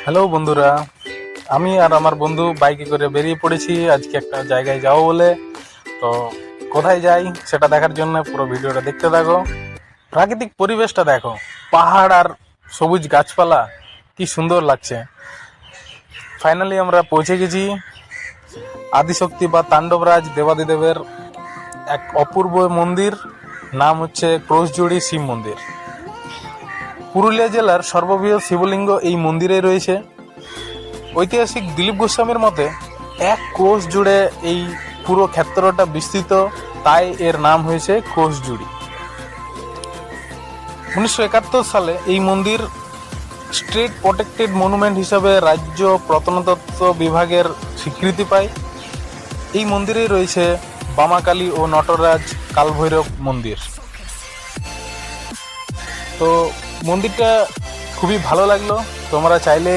Hello বন্ধুরা, আমি আর আমার বন্ধু বাইকে করে বেরিয়ে পড়েছি আজকে একটা জায়গায় যাবো বলে। তো কোথায় যাই সেটা দেখার জন্য পুরো ভিডিওটা দেখতে থাকো। প্রাকৃতিক পরিবেশটা দেখো, পাহাড় আর সবুজ গাছপালা, কি সুন্দর লাগছে। ফাইনালি আমরা পৌঁছে গেছি আদিশক্তি বা তাণ্ডবরাজ দেবাদিদেবের এক অপূর্ব মন্দির, নাম হচ্ছে ক্রোশজুড়ি শিব মন্দির। পুরুলিয়া জেলার সর্ববৃহৎ শিবলিঙ্গ এই মন্দিরে রয়েছে। ঐতিহাসিক দিলীপ গোস্বামীর মতে 1 ক্রোশ জুড়ে এই পুরো ক্ষেত্রটা বিস্তৃত, তাই এর নাম হয়েছে ক্রোশজুড়ি। 1971 সালে এই মন্দির স্টেট প্রোটেক্টেড মনুমেন্ট হিসাবে রাজ্য প্রত্নতত্ত্ব বিভাগের স্বীকৃতি পায়। এই মন্দিরে রয়েছে বামাকালী ও নটরাজ কালভৈরব মন্দির। তো মন্দিরটা খুবই ভালো লাগলো। তোমরা চাইলে